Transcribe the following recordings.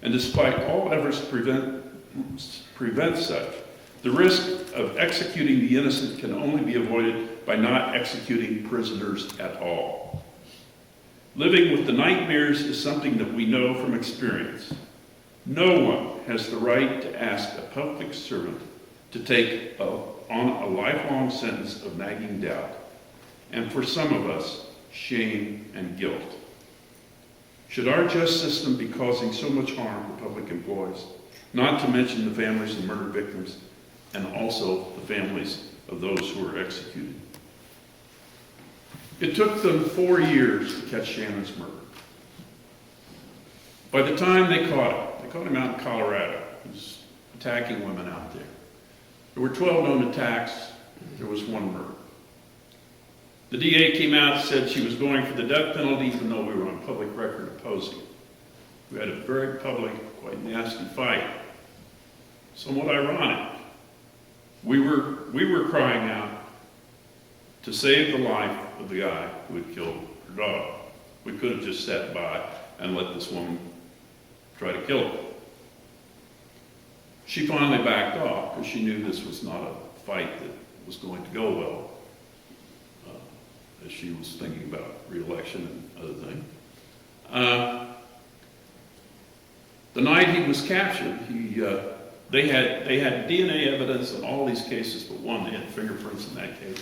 And despite all efforts to prevent such, the risk of executing the innocent can only be avoided by not executing prisoners at all. Living with the nightmares is something that we know from experience. No one has the right to ask a public servant to take on a lifelong sentence of nagging doubt, and for some of us, shame and guilt. Should our justice system be causing so much harm to public employees, not to mention the families of murder victims, and also the families of those who were executed? It took them 4 years to catch Shannon's murder. By the time they caught him out in Colorado. He was attacking women out there. There were 12 known attacks. There was 1 murder. The DA came out and said she was going for the death penalty, even though we were on public record opposing it. We had a very public, quite nasty fight. Somewhat ironic. We were crying out to save the life of the guy who had killed her dog. We could have just sat by and let this woman try to kill her. She finally backed off because she knew this was not a fight that was going to go well, as she was thinking about re-election and other things. The night he was captured, they had DNA evidence in all these cases but one. They had fingerprints in that case.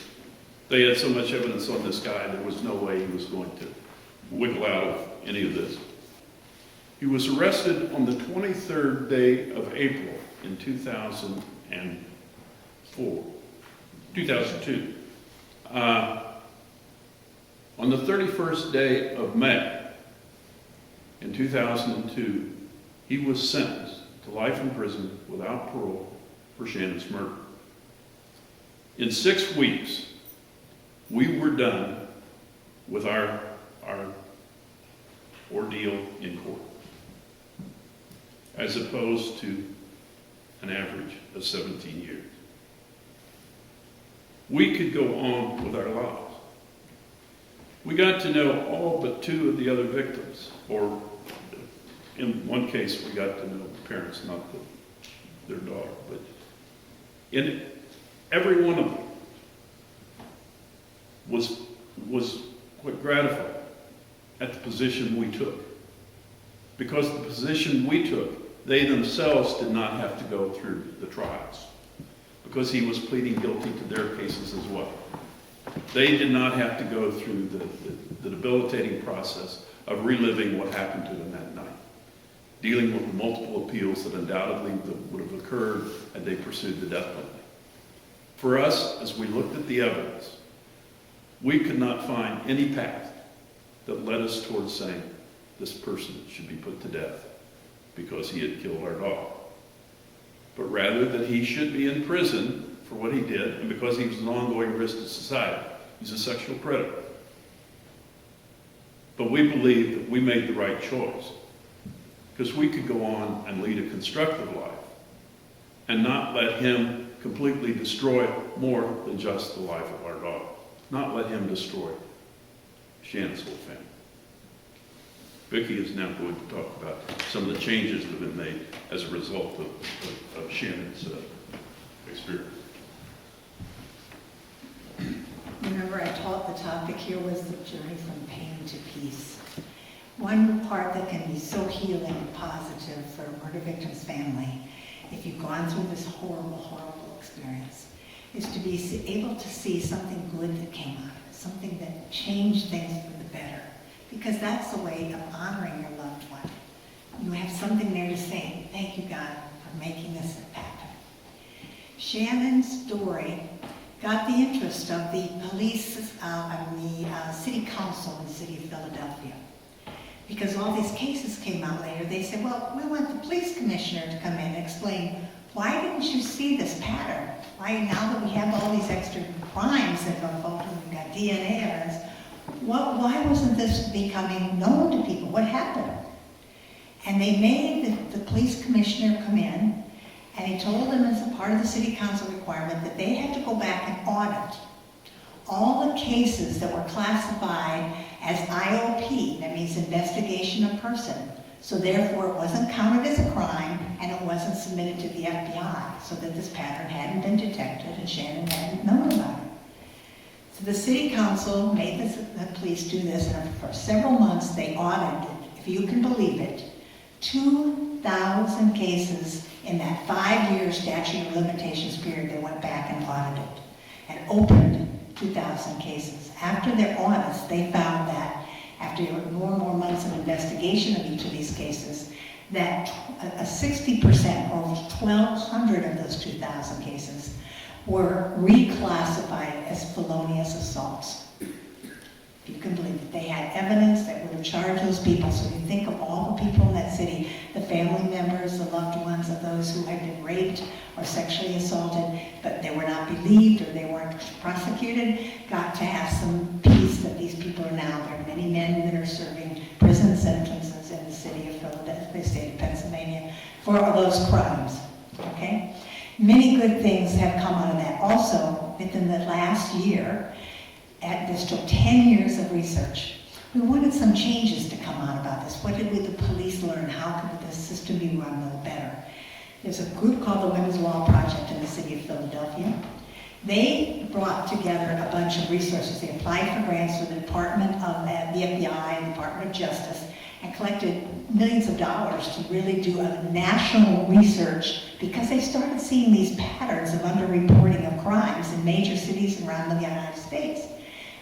They had so much evidence on this guy, there was no way he was going to wiggle out of any of this. He was arrested on the 23rd day of April in 2002. On the 31st day of May in 2002, he was sentenced to life in prison without parole for Shannon's murder. In 6 weeks, we were done with our ordeal in court, as opposed to an average of 17 years. We could go on with our lives. We got to know all but 2 of the other victims, or in one case we got to know the parents, not their daughter, but in every one of them was quite gratified at the position we took. Because the position we took, they themselves did not have to go through the trials, because he was pleading guilty to their cases as well. They did not have to go through the debilitating process of reliving what happened to them that night, dealing with the multiple appeals that undoubtedly would have occurred had they pursued the death penalty. For us, as we looked at the evidence, we could not find any path that led us towards saying this person should be put to death because he had killed our dog, but rather that he should be in prison for what he did and because he was an ongoing risk to society. He's a sexual predator. But we believe that we made the right choice because we could go on and lead a constructive life and not let him completely destroy more than just the life of our dog. Not let him destroy Shannon's whole family. Vicki is now going to talk about some of the changes that have been made as a result of Shannon's experience. Remember, I taught the topic here was the journey from pain to peace. One part that can be so healing and positive for a murder victim's family, if you've gone through this horrible, horrible experience, is to be able to see something good that came out of it, something that changed things for the better. Because that's the way of honoring your loved one. You have something there to say, thank you, God, for making this happen. Shannon's story got the interest of the police and the city council in the city of Philadelphia. Because all these cases came out later, they said, well, we want the police commissioner to come in and explain, why didn't you see this pattern? Why, now that we have all these extra crimes that unfold, and we've got DNA evidence, why wasn't this becoming known to people? What happened? And they made the police commissioner come in, and he told them as a part of the city council requirement that they had to go back and audit all the cases that were classified as IOP, that means investigation location of person. So therefore, it wasn't counted as a crime, and it wasn't submitted to the FBI, so that this pattern hadn't been detected and Shannon hadn't known about it. So the city council made the police do this, and for several months they audited, if you can believe it, 2,000 cases in that 5-year statute of limitations period. They went back and audited and opened 2,000 cases. After their audits, they found that after more and more months of investigation of each of these cases, that 60%, or 1,200 of those 2,000 cases, were reclassified as felonious assaults. If you can believe it. They had evidence that would have charged those people. So you think of all the people in that city, the family members, the loved ones of those who had been raped or sexually assaulted, but they were not believed or they weren't prosecuted, got to have some peace that these people are now. There are many men that are serving prison sentences in the city of Philadelphia, the state of Pennsylvania, for those crimes, okay? Many good things have come out of that. Also, within the last year, this took 10 years of research. We wanted some changes to come out about this. What did the police learn? How could the system be run a little better? There's a group called the Women's Law Project in the city of Philadelphia. They brought together a bunch of resources. They applied for grants with the Department of the FBI and the Department of Justice and collected millions of dollars to really do a national research because they started seeing these patterns of underreporting of crimes in major cities around the United States.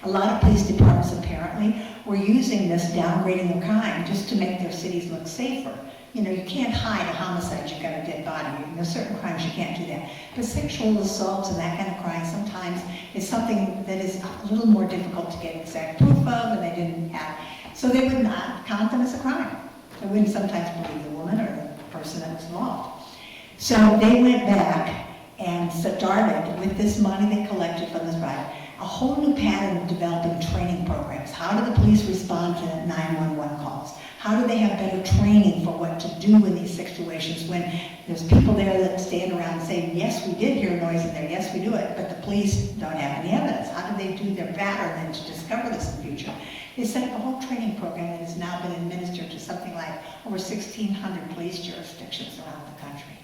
A lot of police departments apparently were using this downgrading of crime just to make their cities look safer. You know, you can't hide a homicide, you've got a dead body. There's certain crimes you can't do that. But sexual assaults and that kind of crime sometimes is something that is a little more difficult to get exact proof of, and they didn't have. So they would not count them as a crime. They wouldn't sometimes believe the woman or the person that was involved. So they went back and started with this money they collected from this project, a whole new pattern of developing training programs. How do the police respond to 911 calls? How do they have better training for what to do in these situations when there's people there that stand around and say, yes, we did hear a noise in there, yes, we do it, but the police don't have any evidence. How do they do their better then to discover this in the future? They set up a whole training program that has now been administered to something like over 1,600 police jurisdictions around the country.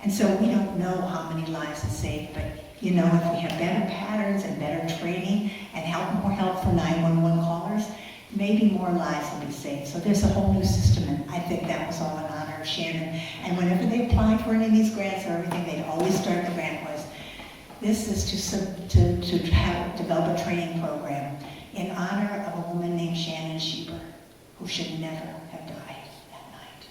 And so we don't know how many lives it saved, but you know, if we have better patterns and better training and more help for 911 callers, maybe more lives will be saved. So there's a whole new system, and I think that was all in honor of Shannon. And whenever they applied for any of these grants or everything, they'd always start the grant was, this is to develop a training program in honor of a woman named Shannon Schieber, who should never have died that night.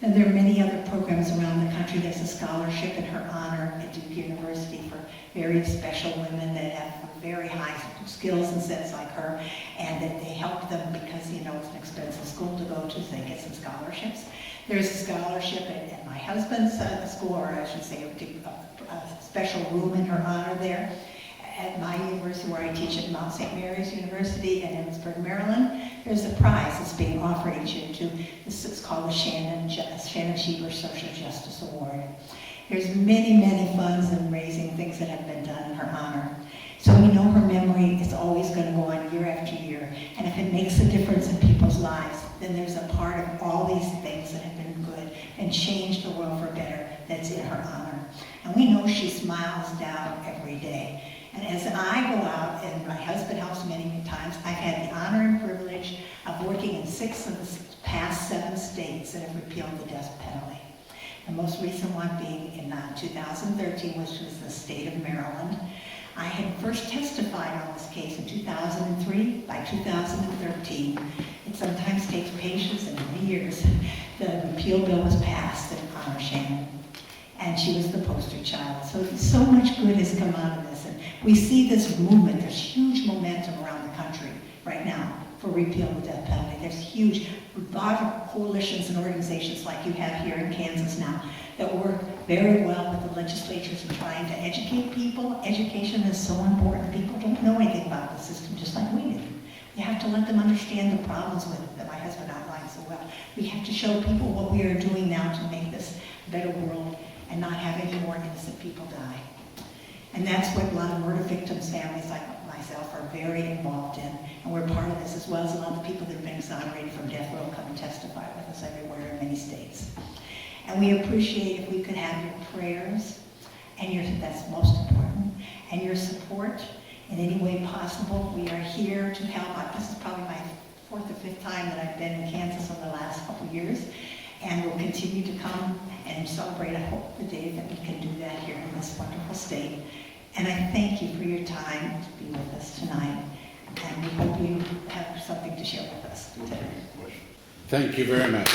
And there are many other programs around the country. There's a scholarship in her honor at Duke University for very special women that have very high skills and sense like her, and that they help them because, you know, it's an expensive school to go to, so they get some scholarships. There's a scholarship at my husband's school, or I should say a special room in her honor there. At my university, where I teach at Mount St. Mary's University in Emmitsburg, Maryland, there's a prize that's being offered each year to, this is called the Shannon Schieber Social Justice Award. There's many, many funds and raising things that have been done in her honor. So we know her memory is always going to go on year after year. And if it makes a difference in people's lives, then there's a part of all these things that have been good and changed the world for better that's in her honor. And we know she smiles down every day. And as I go out, and my husband helps many, many times, I've had the honor and privilege of working in 6 of the past 7 states that have repealed the death penalty. The most recent one being in 2013, which was the state of Maryland. I had first testified on this case in 2003. By 2013, it sometimes takes patience and many years. The repeal bill was passed in honor of Shannon, and she was the poster child. So much good has come out of this, and we see this movement. There's huge momentum around the country right now for repeal of the death penalty. There's huge, a lot of coalitions and organizations like you have here in Kansas now that work very well with the legislatures in trying to educate people. Education is so important. People don't know anything about the system, just like we do. You have to let them understand the problems with it that my husband outlined so well. We have to show people what we are doing now to make this a better world and not have any more innocent people die. And that's what a lot of murder victims' families like my myself are very involved in, and we're part of this, as well as a lot of the people that have been exonerated from death row come and testify with us everywhere in many states. And we appreciate if we could have your prayers, and that's most important, and your support in any way possible. We are here to help. This is probably my 4th or 5th time that I've been in Kansas in the last couple of years, and we'll continue to come and celebrate, I hope, the day that we can do that here in this wonderful state. And I thank you for your time to be with us tonight, and we hope you have something to share with us today. Thank you very much.